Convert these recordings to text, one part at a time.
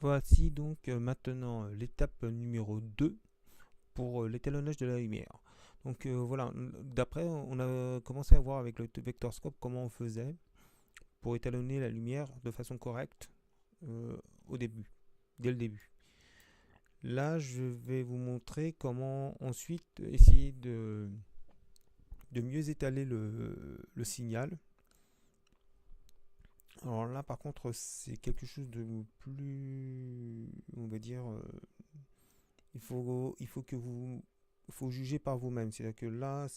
Voici donc maintenant l'étape numéro 2 pour l'étalonnage de la lumière. Donc voilà, d'après on a commencé à voir avec le vectorscope comment on faisait pour étalonner la lumière de façon correcte au début, dès le début. Là, je vais vous montrer comment ensuite essayer de mieux étaler le signal. Alors là, par contre, c'est quelque chose de plus, on va dire, il faut que vous faut juger par vous-même. C'est-à-dire que là,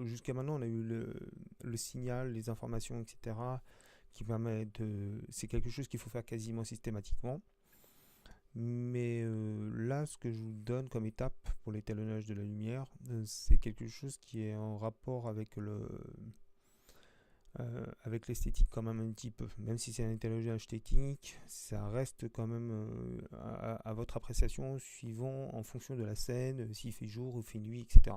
jusqu'à maintenant, on a eu le signal, les informations, etc. qui permettent de. C'est quelque chose qu'il faut faire quasiment systématiquement. Mais là, ce que je vous donne comme étape pour l'étalonnage de la lumière, c'est quelque chose qui est en rapport avec l'esthétique quand même un petit peu. Même si c'est un étalonnage technique, ça reste quand même à votre appréciation suivant en fonction de la scène, s'il fait jour ou fait nuit, etc.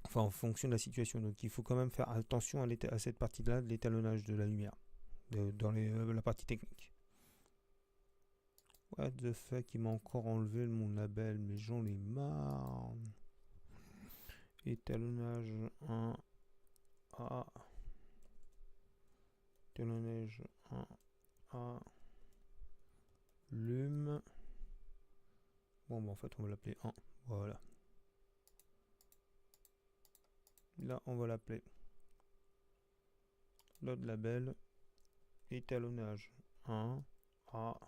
Enfin, en fonction de la situation. Donc il faut quand même faire attention à cette partie-là de l'étalonnage de la lumière, dans la partie technique. What the fuck, il m'a encore enlevé mon label, mais j'en ai marre. Étalonnage 1A. Étalonnage 1A. Lume. Bon, en fait, on va l'appeler 1. Voilà. Là, on va l'appeler load label. Étalonnage 1A.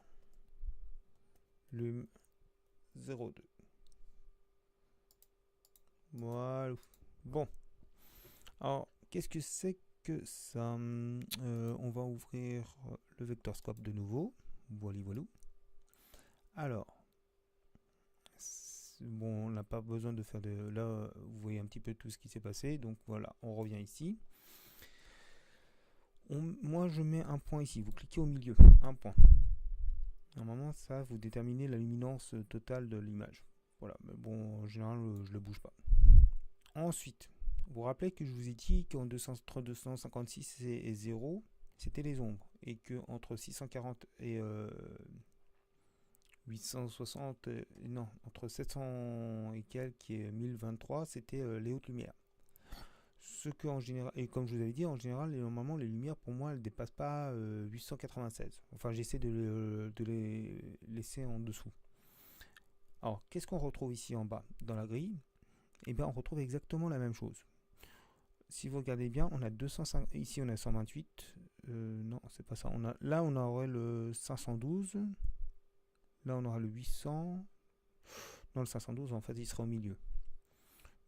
Lume 02. Voilà. Bon. Alors, qu'est-ce que c'est que ça? On va ouvrir le vectorscope de nouveau. Voilà, voilà. Alors, bon, on n'a pas besoin de faire de... Là, vous voyez un petit peu tout ce qui s'est passé. Donc voilà, on revient ici. Moi, je mets un point ici. Vous cliquez au milieu. Un point. Normalement, ça, vous déterminez la luminance totale de l'image. Voilà, mais bon, en général, je ne le bouge pas. Ensuite, vous vous rappelez que je vous ai dit qu'entre 256 et 0, c'était les ombres. Et qu'entre 640 et 860, non, entre 700 et quelques et 1023, c'était les hautes lumières. Ce que en général, et comme je vous avais dit, en général, normalement, les lumières, pour moi, elles ne dépassent pas 896. Enfin, j'essaie de les laisser en dessous. Alors, qu'est-ce qu'on retrouve ici en bas dans la grille? Eh bien, on retrouve exactement la même chose. Si vous regardez bien, on a 205, ici on a 128, non, c'est pas ça. Là, on aurait le 512, là, on aura le 800. Non, le 512, en fait, il sera au milieu.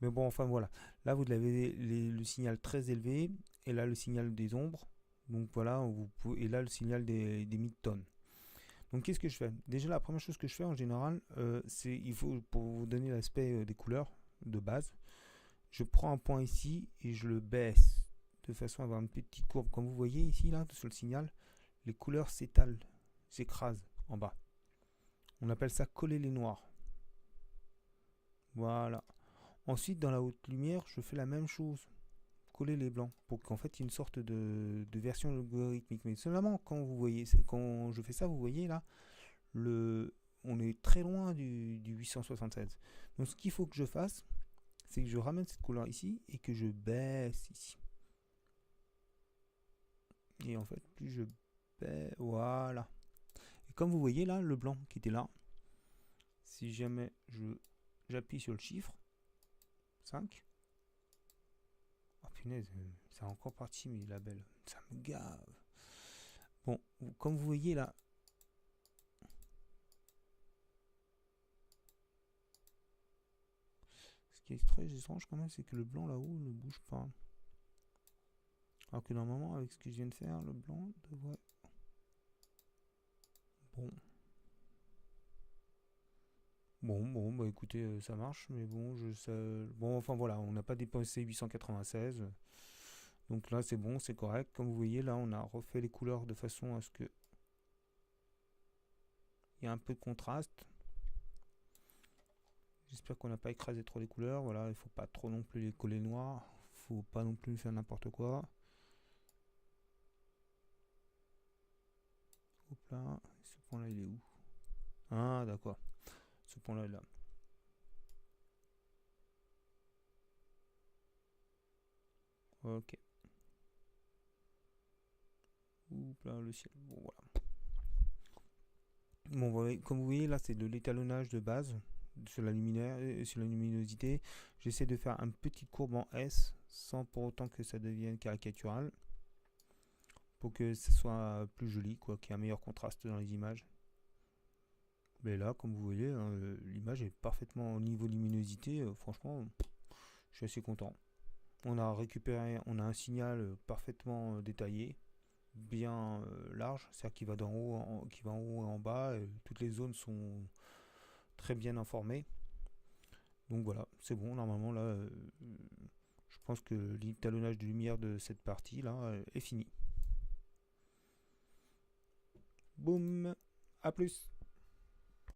Mais bon, enfin voilà. Là, vous avez le signal très élevé, et là, le signal des ombres. Donc voilà, et là, le signal des mid-tones. Donc qu'est-ce que je fais? Déjà, la première chose que je fais en général, c'est, pour vous donner l'aspect des couleurs de base, je prends un point ici et je le baisse de façon à avoir une petite courbe. Comme vous voyez ici, là, sur le signal, les couleurs s'étalent, s'écrasent en bas. On appelle ça coller les noirs. Voilà. Ensuite, dans la haute lumière, je fais la même chose. Coller les blancs pour qu'en fait il y ait une sorte de version logarithmique. Mais seulement quand je fais ça, vous voyez là, on est très loin du 876. Donc ce qu'il faut que je fasse, c'est que je ramène cette couleur ici et que je baisse ici. Et en fait, plus je baisse, voilà. Et comme vous voyez là, le blanc qui était là, si jamais j'appuie sur le chiffre 5, oh punaise, c'est encore parti mes labels, ça me gave. Bon, comme vous voyez là, ce qui est très étrange quand même, c'est que le blanc là-haut ne bouge pas. Alors que normalement, avec ce que je viens de faire, le blanc devrait... Bon. Bon, bah écoutez, ça marche, mais bon, bon, enfin voilà, on n'a pas dépensé 896. Donc là, c'est bon, c'est correct. Comme vous voyez, là, on a refait les couleurs de façon à ce que il y a un peu de contraste. J'espère qu'on n'a pas écrasé trop les couleurs. Voilà, il faut pas trop non plus les coller noirs. Faut pas non plus faire n'importe quoi. là, ce point là il est où? Ah d'accord, ce point là est là. Ok. Oups là, le ciel. Bon voilà. Bon, comme vous voyez là, c'est de l'étalonnage de base sur la luminaire, sur la luminosité. J'essaie de faire un petit courbe en S sans pour autant que ça devienne caricatural, pour que ce soit plus joli, quoi, qu'il y ait un meilleur contraste dans les images. Mais là, comme vous voyez, hein, l'image est parfaitement au niveau luminosité. Franchement, je suis assez content. On a récupéré, on a un signal parfaitement détaillé, bien large, c'est-à-dire qui va d'en haut, qui va en haut et en bas. Toutes les zones sont très bien informées. Donc voilà, c'est bon. Normalement là, je pense que l'étalonnage de lumière de cette partie là est fini. Boum, à plus.